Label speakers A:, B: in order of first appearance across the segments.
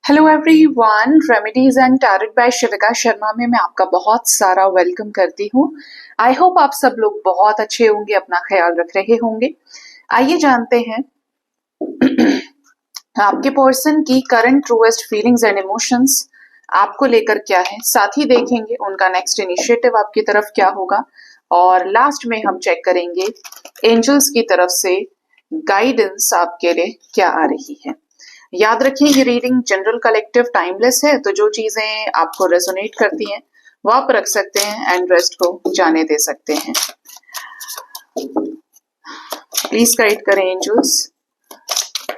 A: Hello everyone, remedies and tarot by Shivika Sharma में मैं आपका बहुत सारा वेलकम करती हूँ। आई होप आप सब लोग बहुत अच्छे होंगे, अपना ख्याल रख रहे होंगे। आइए जानते हैं आपके पर्सन की current truest feelings and emotions आपको लेकर क्या है। साथ ही देखेंगे उनका नेक्स्ट इनिशिएटिव आपकी तरफ क्या होगा, और लास्ट में हम चेक करेंगे एंजल्स की तरफ से गाइडेंस आपके लिए क्या आ रही है। याद रखिए, ये रीडिंग जनरल कलेक्टिव टाइमलेस है, तो जो चीजें आपको रेजोनेट करती हैं वो आप रख सकते हैं एंड रेस्ट को जाने दे सकते हैं। प्लीज गाइड करें एंजल्स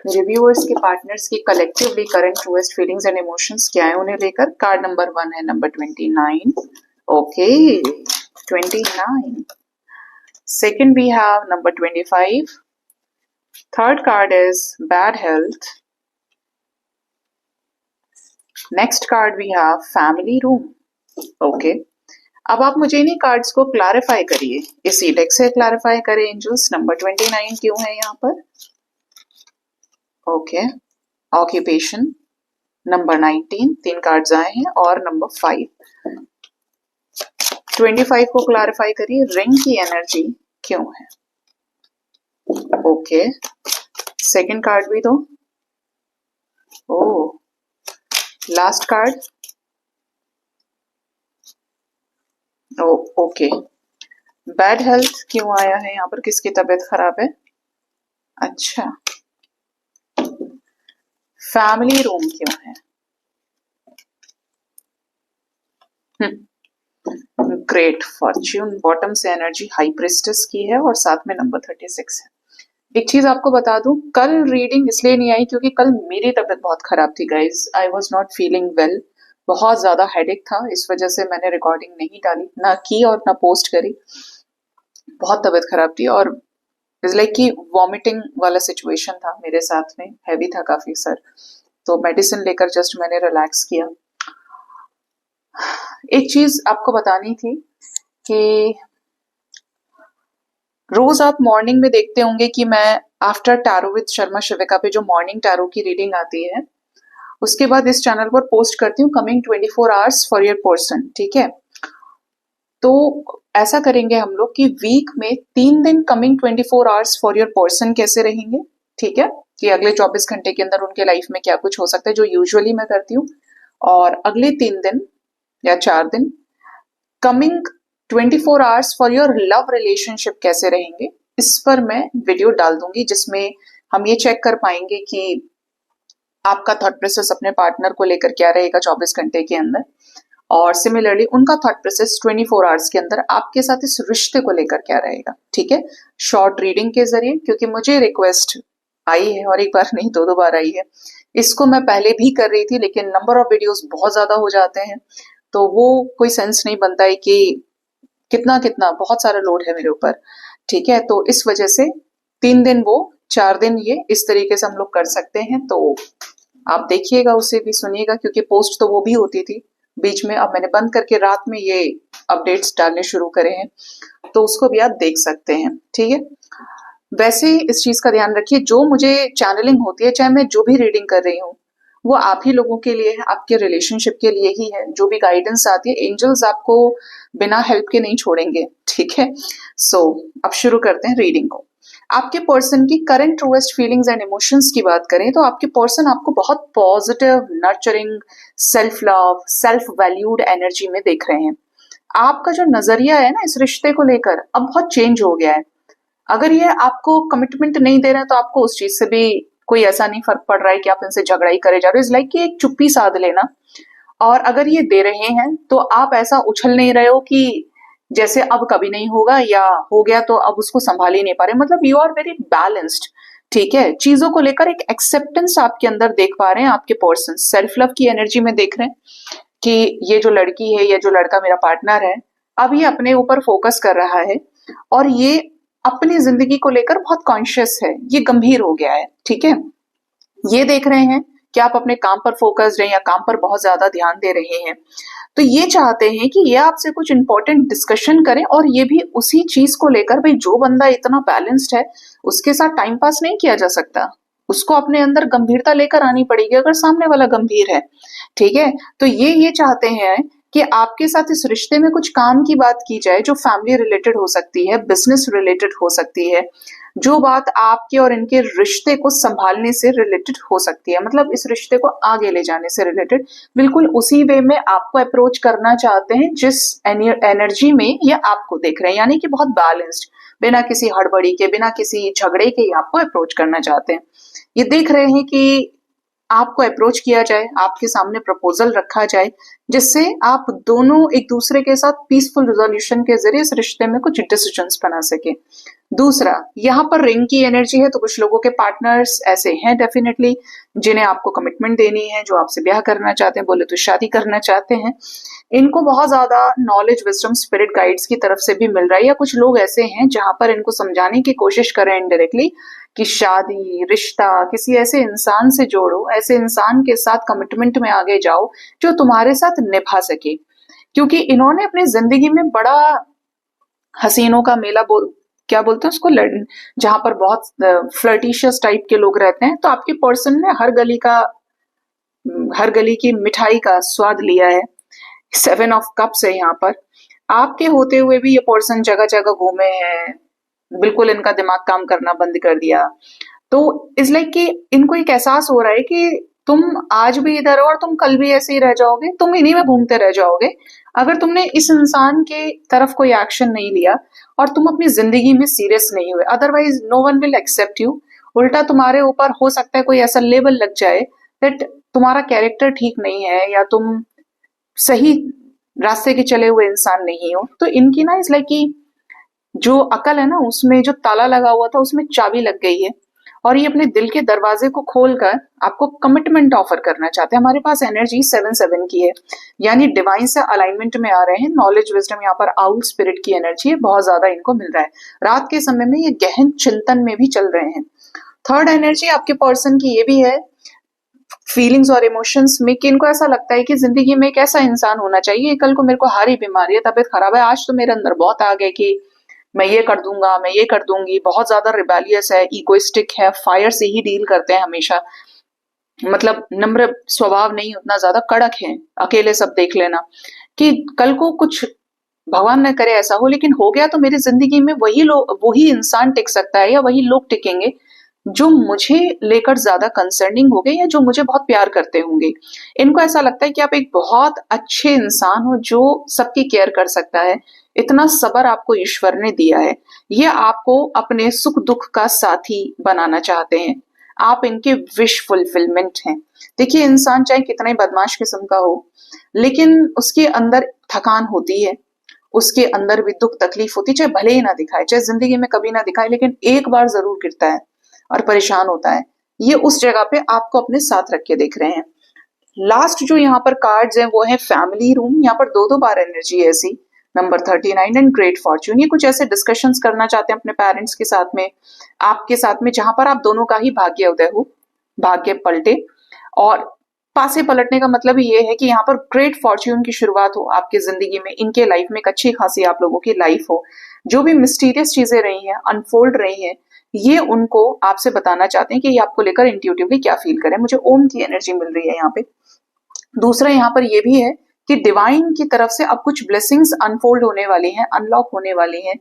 A: मेरे व्यूअर्स के पार्टनर्स की collectively current truest feelings and emotions क्या है उन्हें लेकर। कार्ड नंबर 1 है number 29। Okay, 29। Second we have number 25। Third card is bad health. Next card we have family room. Okay, अब आप मुझे इन्हीं कार्ड्स को क्लैरिफाई करिए, इसी डेक से क्लैरिफाई करें एंजल्स। नंबर 29 क्यों है यहाँ पर? ओके, ऑक्यूपेशन नंबर 19, 3 कार्ड्स आए हैं, और नंबर 5। 25 को क्लैरिफाई करिए, रिंग की एनर्जी क्यों है? ओके, सेकंड कार्ड भी दो। Oh, last card. Okay, bad health क्यों आया है यहाँ पर? किसकी तबीयत खराब है? अच्छा, फैमिली रूम क्यों है? ग्रेट फॉर्च्यून, बॉटम से एनर्जी हाई प्रिस्टेस की है, और साथ में नंबर 36 है। एक चीज आपको बता दूं, कल रीडिंग इसलिए नहीं आई क्योंकि कल मेरी तबीयत बहुत खराब थी guys. I was not feeling well, बहुत ज्यादा हेडेक था, इस वजह से मैंने रिकॉर्डिंग नहीं डाली, ना की और ना पोस्ट करी। बहुत तबीयत खराब थी, और इट्स लाइक कि वॉमिटिंग वाला सिचुएशन था मेरे साथ में, हैवी था काफी सर, तो मेडिसिन लेकर जस्ट मैंने रिलैक्स किया। एक चीज आपको बतानी थी कि रोज आप मॉर्निंग में देखते होंगे कि मैं आफ्टर टैरो विद शर्मा शिविका पे जो मॉर्निंग टैरो की रीडिंग आती है, उसके बाद इस चैनल पर पोस्ट करती हूँ coming 24 hours for your person. ठीक है, तो ऐसा करेंगे हम लोग कि वीक में 3 दिन coming 24 hours for your person कैसे रहेंगे। ठीक है, कि अगले 24 घंटे के अंदर उनके लाइफ में क्या कुछ हो सकता है, जो यूजुअली मैं करती हूँ। और अगले 3 दिन या 4 दिन coming 24 hours for your love relationship कैसे रहेंगे, इस पर मैं वीडियो डाल दूंगी, जिसमें हम ये चेक कर पाएंगे कि आपका थॉट प्रोसेस अपने पार्टनर को लेकर क्या रहेगा 24 घंटे के अंदर, और सिमिलरली उनका थॉट प्रोसेस 24 आवर्स के अंदर आपके साथ इस रिश्ते को लेकर क्या रहेगा। ठीक है, शॉर्ट रीडिंग के जरिए, क्योंकि मुझे रिक्वेस्ट आई है, और एक बार नहीं 2 बार आई है। इसको मैं पहले भी कर रही थी, लेकिन नंबर ऑफ वीडियोस बहुत ज्यादा हो जाते हैं, तो वो कोई सेंस नहीं बनता है कि कितना कितना, बहुत सारा लोड है मेरे ऊपर। ठीक है, तो इस वजह से 3 दिन वो, 4 दिन ये, इस तरीके से हम लोग कर सकते हैं। तो आप देखिएगा, उसे भी सुनिएगा, क्योंकि पोस्ट तो वो भी होती थी बीच में, अब मैंने बंद करके रात में ये अपडेट्स डालने शुरू करे हैं, तो उसको भी आप देख सकते हैं। ठीक है, वैसे इस चीज का ध्यान रखिए, जो मुझे चैनलिंग होती है, चाहे मैं जो भी रीडिंग कर रही हूँ, वो आप ही लोगों के लिए है, आपके रिलेशनशिप के लिए ही है। जो भी गाइडेंस आती है, एंजल्स आपको बिना हेल्प के नहीं छोड़ेंगे। ठीक है, सो अब शुरू करते हैं रीडिंग को। आपके पर्सन की current truest feelings and emotions की बात करें, तो आपके पर्सन आपको बहुत positive, nurturing, self love, self valued energy में देख रहे हैं। आपका जो नजरिया है ना इस रिश्ते को लेकर, अब बहुत चेंज हो गया है। अगर ये आपको कमिटमेंट नहीं दे रहे हैं, तो आपको उस चीज से भी कोई ऐसा नहीं फर्क पड़ रहा है कि आप इनसे झगड़ा ही करे जा रहे हो। इट्स लाइक कि एक चुप्पी साध लेना। और अगर ये दे रहे हैं, तो आप ऐसा उछल नहीं रहे हो कि जैसे अब कभी नहीं होगा, या हो गया तो अब उसको संभाल ही नहीं पा रहे। मतलब यू आर वेरी बैलेंस्ड। ठीक है, चीजों को लेकर एक एक्सेप्टेंस आपके अंदर देख पा रहे हैं। आपके पर्सन सेल्फ लव की एनर्जी में देख रहे हैं कि ये जो लड़की है, ये जो लड़का मेरा पार्टनर है, अब ये अपने ऊपर फोकस कर रहा है, और ये अपनी जिंदगी को लेकर बहुत कॉन्शियस है, ये गंभीर हो गया है। ठीक है, ये देख रहे हैं कि आप अपने काम पर फोकस्ड हैं, या काम पर बहुत ज्यादा ध्यान दे रहे हैं, तो ये चाहते हैं कि ये आपसे कुछ इंपॉर्टेंट डिस्कशन करें, और ये भी उसी चीज को लेकर। भाई, जो बंदा इतना बैलेंस्ड है, उसके साथ टाइम पास नहीं किया जा सकता। उसको अपने अंदर गंभीरता लेकर आनी पड़ेगी अगर सामने वाला गंभीर है, ठीक है। तो ये चाहते हैं कि आपके साथ इस रिश्ते में कुछ काम की बात की जाए जो फैमिली रिलेटेड हो सकती है, बिजनेस रिलेटेड हो सकती है, जो बात आपके और इनके रिश्ते को संभालने से रिलेटेड हो सकती है, मतलब इस रिश्ते को आगे ले जाने से रिलेटेड, बिल्कुल उसी वे में आपको अप्रोच करना चाहते हैं जिस एनर्जी में ये आपको देख रहे हैं, यानी कि बहुत बैलेंस्ड, बिना किसी हड़बड़ी के, बिना किसी झगड़े के आपको अप्रोच करना चाहते हैं। ये देख रहे हैं कि आपको अप्रोच किया जाए, आपके सामने प्रपोजल रखा जाए, जिससे आप दोनों एक दूसरे के साथ पीसफुल रिजोल्यूशन के जरिए इस रिश्ते में कुछ डिसीजंस बना सके। दूसरा, यहाँ पर रिंग की एनर्जी है, तो कुछ लोगों के पार्टनर्स ऐसे हैं डेफिनेटली जिन्हें आपको कमिटमेंट देनी है, जो आपसे ब्याह करना चाहते हैं, बोले तो शादी करना चाहते हैं। इनको बहुत ज्यादा नॉलेज, विजडम, स्पिरिट गाइड्स की तरफ से भी मिल रहा है, या कुछ लोग ऐसे हैं जहां पर इनको समझाने की कोशिश कर रहे हैं इनडायरेक्टली कि शादी, रिश्ता किसी ऐसे इंसान से जोड़ो, ऐसे इंसान के साथ कमिटमेंट में आगे जाओ जो तुम्हारे साथ निभा सके, क्योंकि इन्होंने अपनी जिंदगी में बड़ा हसीनों का मेला क्या बोलते हैं उसको, जहां पर बहुत फ्लर्टिशियस टाइप के लोग रहते हैं, तो आपके पर्सन ने हर गली की मिठाई का स्वाद लिया है। 7 ऑफ कप्स है यहाँ पर। आपके होते हुए भी ये पर्सन जगह जगह घूमे हैं, बिल्कुल इनका दिमाग काम करना बंद कर दिया। तो इस लाइक कि इनको एक एहसास हो रहा है कि तुम आज भी इधर हो और तुम कल भी ऐसे ही रह जाओगे, तुम इन्हीं में घूमते रह जाओगे अगर तुमने इस इंसान के तरफ कोई एक्शन नहीं लिया और तुम अपनी जिंदगी में सीरियस नहीं हुए। Otherwise no one will accept you. उल्टा तुम्हारे ऊपर हो सकता है कोई ऐसा लेबल लग जाए दैट तुम्हारा कैरेक्टर ठीक नहीं है या तुम सही रास्ते के चले हुए इंसान नहीं हो। तो इनकी ना इस लाइक की जो अकल है ना, उसमें जो ताला लगा हुआ था उसमें चाबी लग गई है और ये अपने दिल के दरवाजे को खोलकर आपको कमिटमेंट ऑफर करना चाहते हैं। हमारे पास एनर्जी 7-7 की है, यानी डिवाइन से अलाइनमेंट में आ रहे हैं। नॉलेज, विजडम, यहाँ पर आउल स्पिरिट की एनर्जी है, बहुत ज्यादा इनको मिल रहा है। रात के समय में ये गहन चिंतन में भी चल रहे हैं। थर्ड एनर्जी आपके पर्सन की ये भी है, फीलिंग्स और इमोशंस में, कि इनको ऐसा लगता है कि जिंदगी में एक ऐसा इंसान होना चाहिए, कल को मेरे को हारी बीमारी है, तबीयत खराब है, आज तो मेरे अंदर बहुत आ गए कि मैं ये कर दूंगा, मैं ये कर दूंगी, बहुत ज्यादा रिबेलियस है, इगोइस्टिक है, फायर से ही डील करते हैं हमेशा, मतलब नम्र स्वभाव नहीं, उतना ज्यादा कड़क है, अकेले सब देख लेना, कि कल को कुछ भगवान न करे ऐसा हो, लेकिन हो गया तो मेरी जिंदगी में वही इंसान टिक सकता है या वही लोग टिकेंगे जो मुझे लेकर ज्यादा कंसर्निंग हो गए या जो मुझे बहुत प्यार करते होंगे। इनको ऐसा लगता है कि आप एक बहुत अच्छे इंसान हो जो सबकी केयर कर सकता है, इतना सब्र आपको ईश्वर ने दिया है, ये आपको अपने सुख दुख का साथी बनाना चाहते हैं, आप इनके विश फुलफिलमेंट हैं। देखिए, इंसान चाहे कितना ही बदमाश किस्म का हो, लेकिन उसके अंदर थकान होती है, उसके अंदर भी दुख तकलीफ होती है, चाहे भले ही ना दिखाए, चाहे जिंदगी में कभी ना दिखाए, लेकिन एक बार जरूर गिरता है और परेशान होता है। ये उस जगह पे आपको अपने साथ रख के देख रहे हैं। लास्ट जो यहाँ पर कार्ड्स हैं वो है फैमिली रूम। यहाँ पर 2-2 बार एनर्जी है ऐसी, नंबर 39 एंड ग्रेट फॉर्च्यून। ये कुछ ऐसे डिस्कशंस करना चाहते हैं अपने पेरेंट्स के साथ में, आपके साथ में, जहां पर आप दोनों का ही भाग्य उदय हो, भाग्य पलटे। और पासे पलटने का मतलब ये है कि यहाँ पर ग्रेट फॉर्च्यून की शुरुआत हो आपकी जिंदगी में, इनके लाइफ में एक अच्छी खासी आप लोगों की लाइफ हो। जो भी मिस्टीरियस चीजें रही हैं, अनफोल्ड रही हैं, ये उनको आपसे बताना चाहते हैं कि ये आपको लेकर इंट्यूटिवली क्या फील करें। मुझे ओम की एनर्जी मिल रही है यहाँ पे। दूसरा यहाँ पर ये भी है कि डिवाइन की तरफ से अब कुछ ब्लेसिंग्स अनफोल्ड होने वाली हैं, अनलॉक होने वाली हैं,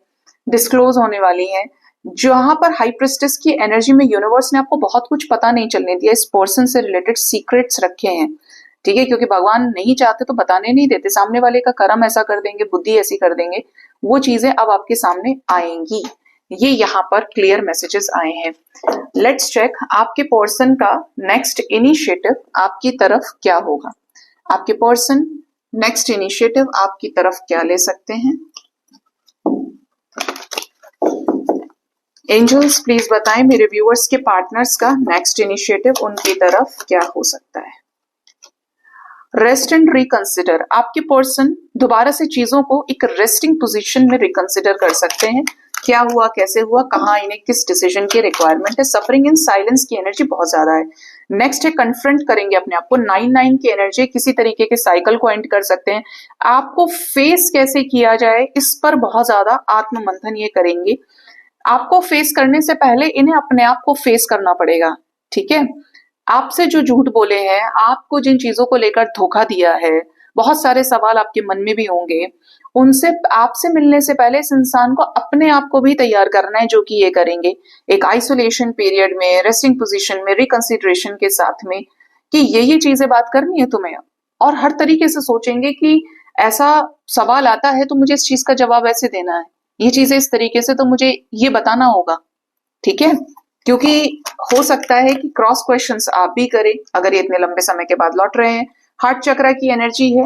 A: डिस्क्लोज होने वाली हैं, जहां पर हाई प्रिस्टेस की एनर्जी में यूनिवर्स ने आपको बहुत कुछ पता नहीं चलने दिया, इस पर्सन से रिलेटेड सीक्रेट्स रखे हैं, ठीक है, क्योंकि भगवान नहीं चाहते तो बताने नहीं देते, सामने वाले का कर्म ऐसा कर देंगे, बुद्धि ऐसी कर देंगे, वो चीजें अब आपके सामने आएंगी। ये यहाँ पर क्लियर मैसेजेस आए हैं। लेट्स चेक आपके पर्सन का नेक्स्ट इनिशिएटिव आपकी तरफ क्या होगा। आपके पर्सन नेक्स्ट इनिशिएटिव आपकी तरफ क्या ले सकते हैं। एंजल्स प्लीज बताएं मेरे व्यूअर्स के पार्टनर्स का नेक्स्ट इनिशिएटिव उनकी तरफ क्या हो सकता है। Rest and reconsider. आपके पर्सन दोबारा से चीजों को एक रेस्टिंग पोजीशन में रिकंसिडर कर सकते हैं, क्या हुआ, कैसे हुआ, कहाँ इन्हें किस डिसीजन की रिक्वायरमेंट है। सफरिंग इन साइलेंस की एनर्जी बहुत ज्यादा है। नेक्स्ट है कन्फ्रंट करेंगे अपने आप को। 9-9 की एनर्जी, किसी तरीके के साइकिल को एंड कर सकते हैं। आपको फेस कैसे किया जाए इस पर बहुत ज्यादा आत्म मंथन ये करेंगे। आपको फेस करने से पहले इन्हें अपने आप को फेस करना पड़ेगा। ठीक है। आपसे जो झूठ बोले हैं, आपको जिन चीजों को लेकर धोखा दिया है, बहुत सारे सवाल आपके मन में भी होंगे, उनसे आपसे मिलने से पहले इस इंसान को अपने आप को भी तैयार करना है, जो कि ये करेंगे एक आइसोलेशन पीरियड में, रेस्टिंग पोजीशन में, रिकंसिडरेशन के साथ में, कि ये चीजें बात करनी है तुम्हें, और हर तरीके से सोचेंगे कि ऐसा सवाल आता है तो मुझे इस चीज का जवाब ऐसे देना है, ये चीजें इस तरीके से तो मुझे ये बताना होगा, ठीक है। क्योंकि हो सकता है कि क्रॉस क्वेश्चंस आप भी करें अगर ये इतने लंबे समय के बाद लौट रहे हैं। हार्ट चक्र की एनर्जी है,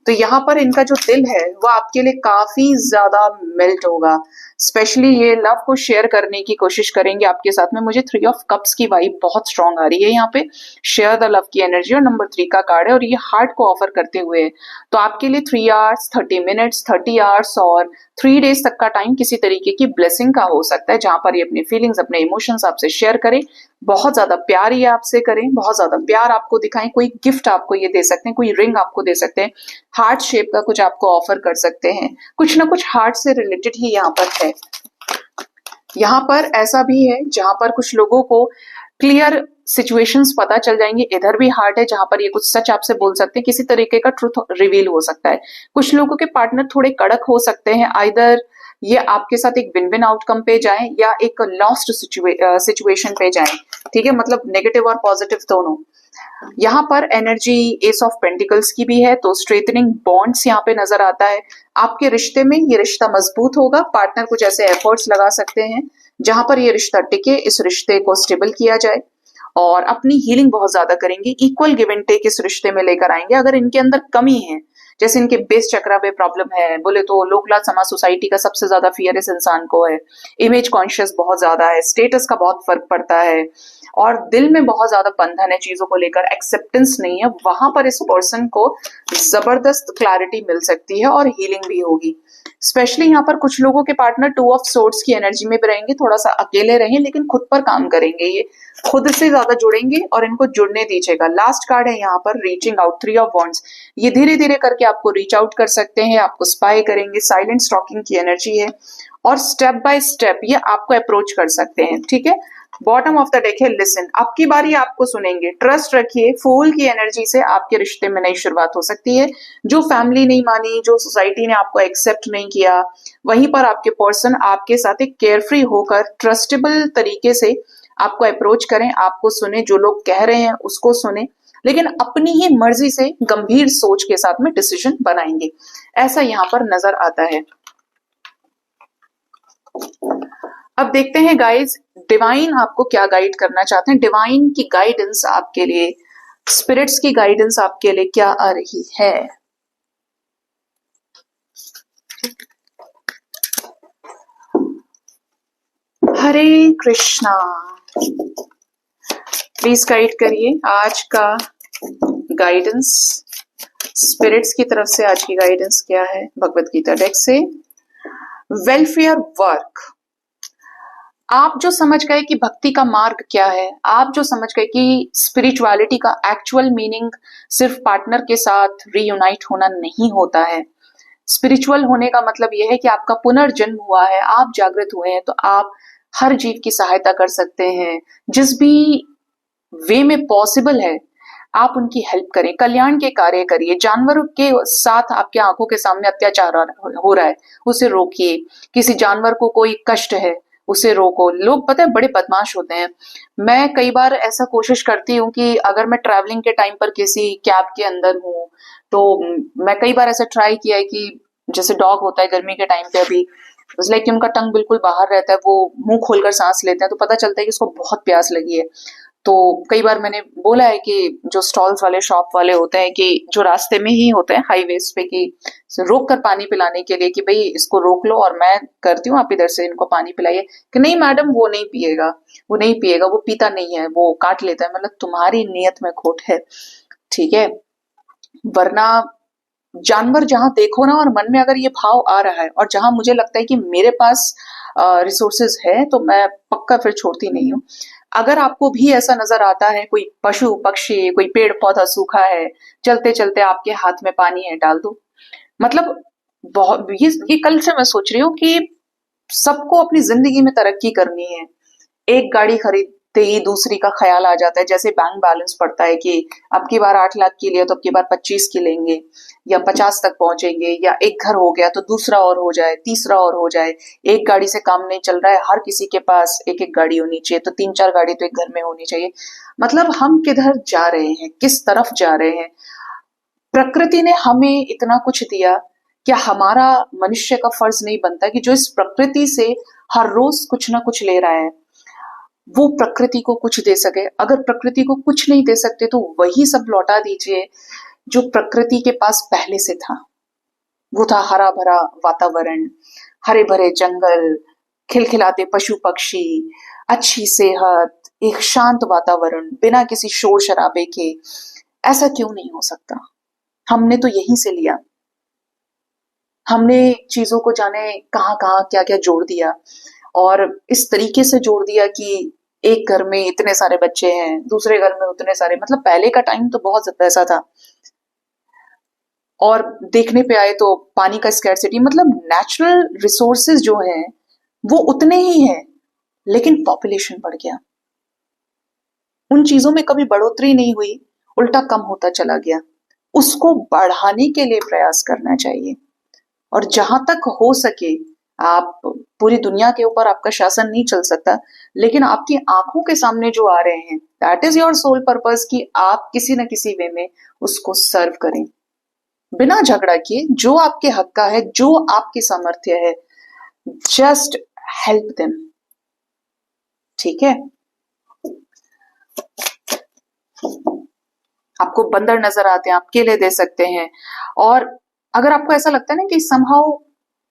A: तो यहाँ पर इनका जो दिल है वो आपके लिए काफी ज्यादा मेल्ट होगा, स्पेशली ये लव को शेयर करने की कोशिश करेंगे आपके साथ में। मुझे 3 ऑफ कप्स की वाइब बहुत स्ट्रांग आ रही है यहाँ पे, शेयर द लव की एनर्जी, और नंबर 3 का कार्ड है, और ये हार्ट को ऑफर करते हुए है। तो आपके लिए 3 आवर्स 30 मिनट्स 30 आवर्स और 3 डेज तक का टाइम किसी तरीके की ब्लेसिंग का हो सकता है, जहां पर ये अपनी फीलिंग्स, अपने इमोशंस आपसे शेयर करें, बहुत ज्यादा प्यार ये आपसे करें, बहुत ज्यादा प्यार आपको दिखाएं, कोई गिफ्ट आपको ये दे सकते हैं, कोई रिंग आपको दे सकते हैं, हार्ट शेप का कुछ आपको ऑफर कर सकते हैं, कुछ ना कुछ हार्ट से रिलेटेड ही यहाँ पर है। यहाँ पर ऐसा भी है जहां पर कुछ लोगों को क्लियर सिचुएशंस पता चल जाएंगे, इधर भी हार्ट है जहां पर ये कुछ सच आपसे बोल सकते हैं, किसी तरीके का ट्रुथ रिवील हो सकता है। कुछ लोगों के पार्टनर थोड़े कड़क हो सकते हैं, आइदर ये आपके साथ एक विन विन आउटकम पे जाएं या एक लॉस्ट सिचुएशन पे जाएं, ठीक है, मतलब नेगेटिव और पॉजिटिव दोनों। यहाँ पर एनर्जी एस ऑफ पेंटिकल्स की भी है, तो स्ट्रेथनिंग बॉन्ड्स यहाँ पे नजर आता है। आपके रिश्ते में ये रिश्ता मजबूत होगा, पार्टनर कुछ ऐसे एफर्ट्स लगा सकते हैं जहां पर ये रिश्ता टिके, इस रिश्ते को स्टेबल किया जाए, और अपनी हीलिंग बहुत ज्यादा करेंगे, इक्वल गिव एंड टेक इस रिश्ते में लेकर आएंगे। अगर इनके अंदर कमी है, जैसे इनके बेस चक्रा पे प्रॉब्लम है, बोले तो लोकलाज समाज सोसाइटी का सबसे ज्यादा फियर इस इंसान को है, इमेज कॉन्शियस बहुत ज्यादा है, स्टेटस का बहुत फर्क पड़ता है, और दिल में बहुत ज्यादा बंधन है, चीजों को लेकर एक्सेप्टेंस नहीं है, वहां पर इस पर्सन को जबरदस्त क्लैरिटी मिल सकती है और हीलिंग भी होगी। स्पेशली यहाँ पर कुछ लोगों के पार्टनर 2 ऑफ सोर्ड्स की एनर्जी में भी रहेंगे, थोड़ा सा अकेले रहें, लेकिन खुद पर काम करेंगे, ये खुद से ज्यादा जुड़ेंगे और इनको जुड़ने दीजिएगा। लास्ट कार्ड है यहाँ पर रीचिंग आउट, 3 ऑफ वॉन्ड्स, ये धीरे धीरे करके आपको रीच आउट कर सकते हैं, आपको स्पाई करेंगे, साइलेंट स्टॉकिंग की एनर्जी है, और स्टेप बाय स्टेप ये आपको अप्रोच कर सकते हैं, ठीक है। बॉटम ऑफ द डेक है लिसन, आपकी बारी, आपको सुनेंगे, ट्रस्ट रखिए, फूल की एनर्जी से आपके रिश्ते में नई शुरुआत हो सकती है। जो फैमिली नहीं मानी, जो सोसाइटी ने आपको एक्सेप्ट नहीं किया, वहीं पर आपके पर्सन आपके साथ एक केयरफ्री होकर ट्रस्टेबल तरीके से आपको अप्रोच करें, आपको सुने, जो लोग कह रहे हैं उसको सुने, लेकिन अपनी ही मर्जी से गंभीर सोच के साथ में डिसीजन बनाएंगे, ऐसा यहाँ पर नजर आता है। अब देखते हैं गाइस, डिवाइन आपको क्या गाइड करना चाहते हैं, डिवाइन की गाइडेंस आपके लिए, स्पिरिट्स की गाइडेंस आपके लिए क्या आ रही है। हरे कृष्णा, प्लीज गाइड करिए आज का गाइडेंस, स्पिरिट्स की तरफ से आज की गाइडेंस क्या है भगवत गीता डेक से। वेलफेयर वर्क, आप जो समझ गए कि भक्ति का मार्ग क्या है, आप जो समझ गए कि स्पिरिचुअलिटी का एक्चुअल मीनिंग सिर्फ पार्टनर के साथ रीयूनाइट होना नहीं होता है, स्पिरिचुअल होने का मतलब यह है कि आपका पुनर्जन्म हुआ है, आप जागृत हुए हैं, तो आप हर जीव की सहायता कर सकते हैं, जिस भी वे में पॉसिबल है आप उनकी हेल्प करें, कल्याण के कार्य करिए, जानवरों के साथ आपके आंखों के सामने अत्याचार हो रहा है उसे रोकिए, किसी जानवर को कोई कष्ट है उसे रोको। लोग पता है बड़े बदमाश होते हैं, मैं कई बार ऐसा कोशिश करती हूँ कि अगर मैं ट्रैवलिंग के टाइम पर किसी कैब के अंदर हूँ, तो मैं कई बार ऐसा ट्राई किया है कि जैसे डॉग होता है गर्मी के टाइम पे, अभी लाइक कि उनका टंग बिल्कुल बाहर रहता है, वो मुंह खोलकर सांस लेते हैं, तो पता चलता है कि उसको बहुत प्यास लगी है। तो कई बार मैंने बोला है कि जो स्टॉल्स वाले, शॉप वाले होते हैं, कि जो रास्ते में ही होते हैं हाईवेज पे, कि रोक कर पानी पिलाने के लिए कि भाई इसको रोक लो और मैं करती हूँ, आप इधर से इनको पानी पिलाइए, कि नहीं मैडम वो नहीं पिएगा, वो नहीं पिएगा, वो पीता नहीं है, वो काट लेता है। मतलब तुम्हारी नियत में खोट है, ठीक है, वरना जानवर जहां देखो ना, और मन में अगर ये भाव आ रहा है, और जहां मुझे लगता है कि मेरे पास रिसोर्सेज है, तो मैं पक्का फिर छोड़ती नहीं हूँ। अगर आपको भी ऐसा नजर आता है, कोई पशु पक्षी, कोई पेड़ पौधा सूखा है, चलते चलते आपके हाथ में पानी है, डाल दो। मतलब बहुत ये कल से मैं सोच रही हूँ कि सबको अपनी जिंदगी में तरक्की करनी है, एक गाड़ी खरीद देखते ही दूसरी का ख्याल आ जाता है। जैसे बैंक बैलेंस पड़ता है कि अब की बार 8 लाख की लिया तो अब की बार 25 की लेंगे या 50 तक पहुंचेंगे, या एक घर हो गया तो दूसरा और हो जाए, तीसरा और हो जाए। एक गाड़ी से काम नहीं चल रहा है, हर किसी के पास एक एक गाड़ी होनी चाहिए, तो 3-4 गाड़ी तो एक घर में होनी चाहिए। मतलब हम किधर जा रहे हैं, किस तरफ जा रहे हैं? प्रकृति ने हमें इतना कुछ दिया, क्या हमारा मनुष्य का फर्ज नहीं बनता कि जो इस प्रकृति से हर रोज कुछ ना कुछ ले रहा है, वो प्रकृति को कुछ दे सके? अगर प्रकृति को कुछ नहीं दे सकते तो वही सब लौटा दीजिए जो प्रकृति के पास पहले से था। वो था हरा भरा वातावरण, हरे भरे जंगल, खिलखिलाते पशु पक्षी, अच्छी सेहत, एक शांत वातावरण बिना किसी शोर शराबे के। ऐसा क्यों नहीं हो सकता? हमने तो यहीं से लिया। हमने चीजों को जाने कहाँ कहाँ क्या क्या जोड़ दिया, और इस तरीके से जोड़ दिया कि एक घर में इतने सारे बच्चे हैं, दूसरे घर में उतने सारे। मतलब पहले का टाइम तो बहुत पैसा था। और देखने पे आए तो पानी का स्कैरसिटी, मतलब नेचुरल रिसोर्सेज जो हैं वो उतने ही हैं, लेकिन पॉपुलेशन बढ़ गया। उन चीजों में कभी बढ़ोतरी नहीं हुई, उल्टा कम होता चला गया। उसको बढ़ाने के लिए प्रयास करना चाहिए। और जहां तक हो सके, आप पूरी दुनिया के ऊपर आपका शासन नहीं चल सकता, लेकिन आपकी आंखों के सामने जो आ रहे हैं, that is your soul purpose, कि आप किसी न किसी वे में उसको सर्व करें बिना झगड़ा किए। जो आपके हक का है, जो आपकी सामर्थ्य है, जस्ट हेल्प देम। ठीक है? आपको बंदर नजर आते हैं, आप केले दे सकते हैं। और अगर आपको ऐसा लगता है ना कि somehow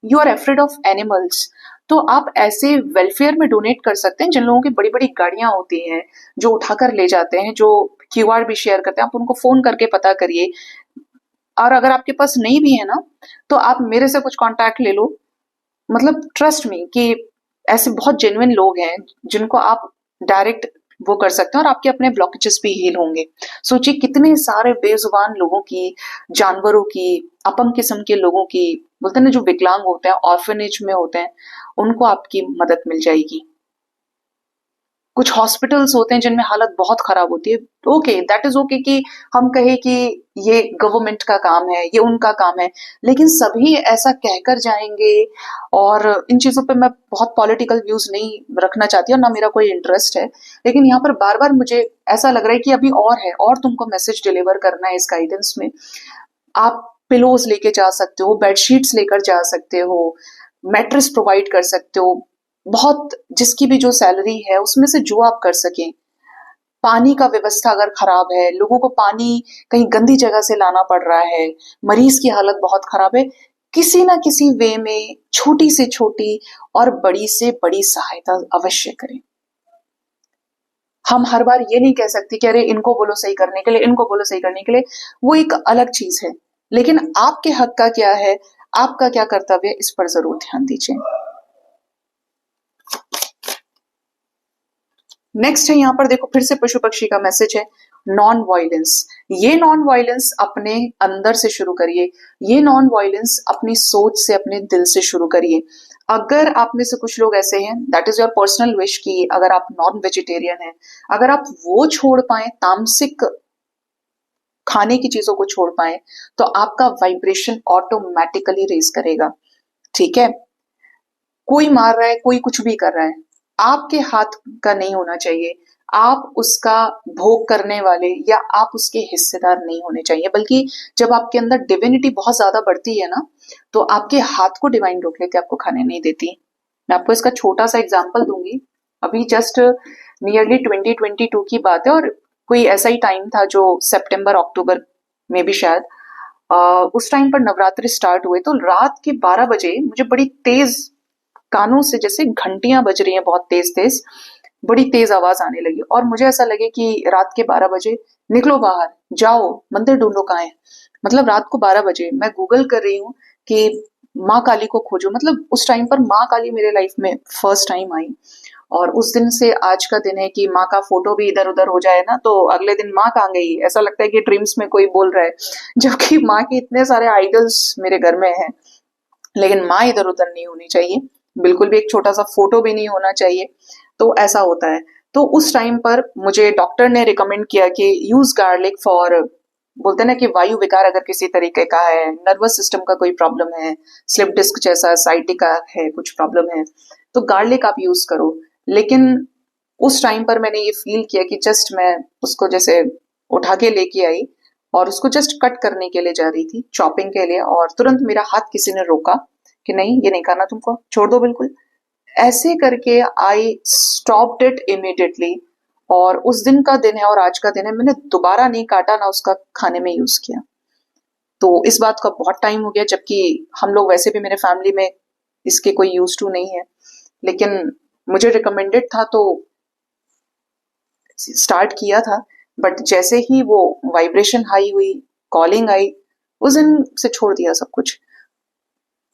A: you are afraid of animals, तो आप ऐसे वेलफेयर में डोनेट कर सकते हैं। जिन लोगों की बड़ी बड़ी गाड़ियां होती हैं जो उठाकर ले जाते हैं, जो क्यूआर भी शेयर करते हैं, आप उनको फोन करके पता करिए। और अगर आपके पास नहीं भी है ना, तो आप मेरे से कुछ कांटेक्ट ले लो। मतलब ट्रस्ट मी कि ऐसे बहुत जेन्युइन लोग हैं जिनको आप डायरेक्ट वो कर सकते हैं, और आपके अपने ब्लॉकेजेस भी हील होंगे। सोचिए कितने सारे बेजुबान लोगों की, जानवरों की, अपंग किस्म के लोगों की, बोलते हैं ना जो विकलांग होते हैं, ऑर्फनेज में होते हैं, उनको आपकी मदद मिल जाएगी। कुछ हॉस्पिटल्स होते हैं जिनमें हालत बहुत खराब होती है। ओके, दैट इज ओके कि हम कहें कि ये गवर्नमेंट का काम है, ये उनका काम है, लेकिन सभी ऐसा कहकर जाएंगे। और इन चीजों पे मैं बहुत पॉलिटिकल व्यूज नहीं रखना चाहती और ना मेरा कोई इंटरेस्ट है, लेकिन यहाँ पर बार बार मुझे ऐसा लग रहा है कि अभी और है, और तुमको मैसेज डिलीवर करना है इस गाइडेंस में। आप पिलोज लेके जा सकते हो, बेडशीट्स लेकर जा सकते हो, मैट्रेस प्रोवाइड कर सकते हो। बहुत, जिसकी भी जो सैलरी है उसमें से जो आप कर सकें। पानी का व्यवस्था अगर खराब है, लोगों को पानी कहीं गंदी जगह से लाना पड़ रहा है, मरीज की हालत बहुत खराब है, किसी ना किसी वे में छोटी से छोटी और बड़ी से बड़ी सहायता अवश्य करें। हम हर बार ये नहीं कह सकते कि अरे इनको बोलो सही करने के लिए, इनको बोलो सही करने के लिए, वो एक अलग चीज है। लेकिन आपके हक का क्या है, आपका क्या कर्तव्य है, इस पर जरूर ध्यान दीजिए। नेक्स्ट है यहाँ पर देखो, फिर से पशु पक्षी का मैसेज है, नॉन वायलेंस। ये नॉन वायलेंस अपने अंदर से शुरू करिए। ये नॉन वायलेंस अपनी सोच से, अपने दिल से शुरू करिए। अगर आप में से कुछ लोग ऐसे हैं, that is your personal wish, कि अगर आप नॉन वेजिटेरियन हैं, अगर आप वो छोड़ पाए, तामसिक खाने की चीजों को छोड़ पाए, तो आपका वाइब्रेशन ऑटोमेटिकली रेज करेगा। ठीक है? कोई मार रहा है, कोई कुछ भी कर रहा है, आपके हाथ का नहीं होना चाहिए। आप उसका भोग करने वाले या आप उसके हिस्सेदार नहीं होने चाहिए। बल्कि जब आपके अंदर डिविनिटी बहुत ज्यादा बढ़ती है ना, तो आपके हाथ को डिवाइन रोक लेती है, आपको खाने नहीं देती। मैं आपको इसका छोटा सा एग्जांपल दूंगी। अभी जस्ट नियरली 2022 की बात है, और कोई ऐसा ही टाइम था जो सितंबर अक्टूबर में भी शायद, उस टाइम पर नवरात्रि स्टार्ट हुए। तो रात के 12 बजे मुझे बड़ी तेज कानों से जैसे घंटियां बज रही हैं, बहुत तेज तेज, बड़ी तेज आवाज आने लगी। और मुझे ऐसा लगे कि रात के 12 बजे निकलो बाहर, जाओ मंदिर ढूंढो कहाँ है। मतलब रात को 12 बजे मैं गूगल कर रही हूँ कि माँ काली को खोजो। मतलब उस टाइम पर माँ काली मेरे लाइफ में फर्स्ट टाइम आई। और उस दिन से आज का दिन है कि माँ का फोटो भी इधर उधर हो जाए ना, तो अगले दिन माँ कहाँ गई, ऐसा लगता है कि ड्रीम्स में कोई बोल रहा है। जबकि माँ के इतने सारे आइडल्स मेरे घर में हैं, लेकिन माँ इधर उधर नहीं होनी चाहिए, बिल्कुल भी एक छोटा सा फोटो भी नहीं होना चाहिए। तो ऐसा होता है। तो उस टाइम पर मुझे डॉक्टर ने रिकमेंड किया कि यूज गार्लिक फॉर, बोलते हैं ना कि वायु विकार अगर किसी तरीके का है, नर्वस सिस्टम का कोई प्रॉब्लम है, स्लिप डिस्क जैसा साइटिका है, कुछ प्रॉब्लम है, तो गार्लिक आप यूज करो। लेकिन उस टाइम पर मैंने ये फील किया कि जस्ट मैं उसको जैसे उठा के लेके आई और उसको जस्ट कट करने के लिए जा रही थी, चॉपिंग के लिए, और तुरंत मेरा हाथ किसी ने रोका कि नहीं ये नहीं करना तुमको, छोड़ दो बिल्कुल। ऐसे करके आई स्टॉप्ड इट इमीडिएटली, और उस दिन का दिन है और आज का दिन है, मैंने दोबारा नहीं काटा, ना उसका खाने में यूज किया। तो इस बात का बहुत टाइम हो गया, जबकि हम लोग वैसे भी मेरे फैमिली में इसके कोई यूज टू नहीं है, लेकिन मुझे रिकमेंडेड था तो स्टार्ट किया था। बट जैसे ही वो वाइब्रेशन हाई हुई, कॉलिंग आई, उस दिन से छोड़ दिया सब कुछ।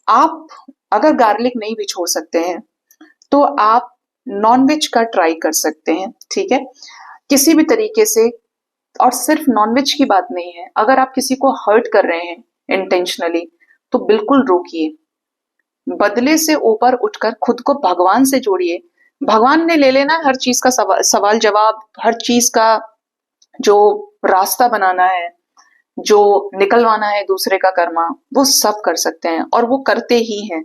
A: आप अगर गार्लिक नहीं भी छोड़ सकते हैं तो आप नॉनवेज का ट्राई कर सकते हैं, ठीक है, किसी भी तरीके से। और सिर्फ नॉनवेज की बात नहीं है, अगर आप किसी को हर्ट कर रहे हैं इंटेंशनली तो बिल्कुल रोकिए, बदले से ऊपर उठकर खुद को भगवान से जोड़िए। भगवान ने ले लेना है हर चीज का सवाल जवाब, हर चीज का जो रास्ता बनाना है, जो निकलवाना है दूसरे का कर्मा, वो सब कर सकते हैं और वो करते ही हैं।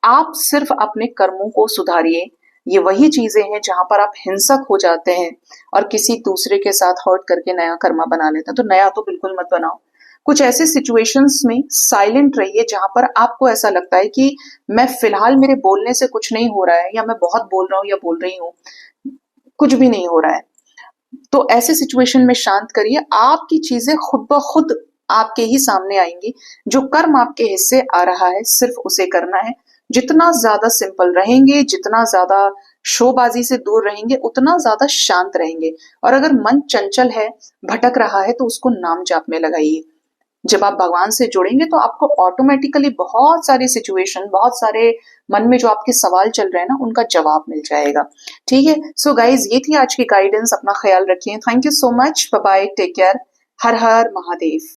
A: आप सिर्फ अपने कर्मों को सुधारिए। ये वही चीजें हैं जहां पर आप हिंसक हो जाते हैं और किसी दूसरे के साथ हर्ट करके नया कर्मा बना लेते हैं। तो नया तो बिल्कुल मत बनाओ। कुछ ऐसे सिचुएशंस में साइलेंट रहिए जहां पर आपको ऐसा लगता है कि मैं फिलहाल मेरे बोलने से कुछ नहीं हो रहा है, या मैं बहुत बोल रहा हूँ या बोल रही हूँ, कुछ भी नहीं हो रहा है। तो ऐसे सिचुएशन में शांत करिए, आपकी चीजें खुद ब खुद आपके ही सामने आएंगी। जो कर्म आपके हिस्से आ रहा है सिर्फ उसे करना है। जितना ज्यादा सिंपल रहेंगे, जितना ज्यादा शोबाजी से दूर रहेंगे, उतना ज्यादा शांत रहेंगे। और अगर मन चंचल है, भटक रहा है, तो उसको नाम जाप में लगाइए। जब आप भगवान से जुड़ेंगे तो आपको ऑटोमेटिकली बहुत सारी सिचुएशन, बहुत सारे मन में जो आपके सवाल चल रहे हैं ना, उनका जवाब मिल जाएगा। ठीक है, सो गाइज ये थी आज की गाइडेंस। अपना ख्याल रखिए। Thank you so much. Bye bye, take care. Har Har Mahadev.